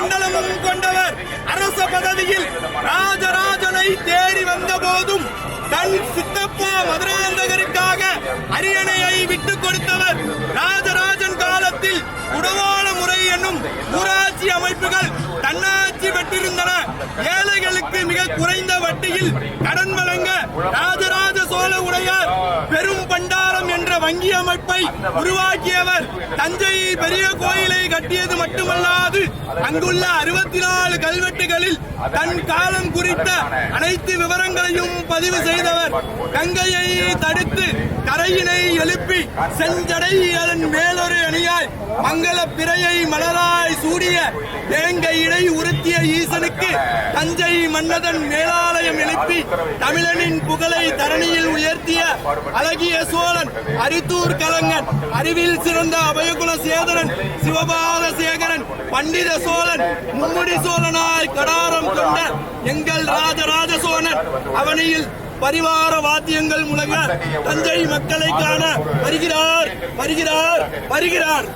மண்டலமும் கொண்டவர். அரச பதவியில் ராஜராஜனை தேடி வந்த போதும் தன் சித்தப்பா மதுராந்தகருக்காக அரியணையை விட்டுக் கொடுத்தவர். ராஜராஜன் காலத்தில் உடவாள முறை என்னும் ஊராட்சி அமைப்புகள் தன்னாட்சி பெற்றிருந்தன. ஏழைகளுக்கு மிக குறைந்த வட்டியில் கடன் வழங்க ராஜராஜ சோழ உடையார் பெரும் பண்டாரம் என்ற வங்கி அமைப்பை உருவாக்கியவர். தஞ்சை பெரிய கோயிலை கட்டியது மட்டுமல்லாது அங்குள்ள 64 கல்வெட்டுகளில் தன் காலம் குறித்த அனைத்து விவரங்களையும் பதிவு செய்தவர். கங்கையை தடுத்து கரையினை எழுப்பி செஞ்சடை அதன் மேலொரு அணியாய் மங்கள பிறையை மலராய் சூடிய வேங்கை இடை உறுத்திய ஈசனுக்கு தஞ்சை மன்னதன் மேலாலயம் எழுப்பி தமிழனின் புகழை தரணியில் உயர்த்திய அழகிய சோழன், அரித்தூர் கலங்கன், அறிவில் சிறந்த அபயகுல சேதரன், சிவபாத சேகரன், பண்டித சோழன், மும்முடி சோழனாய் கடாரம் கொண்ட எங்கள் ராஜராஜ சோழன் அவனியில் பரிவார வாத்தியங்கள் முழங்க தஞ்சை மக்களை காண வருகிறார் வருகிறார் வருகிறார்.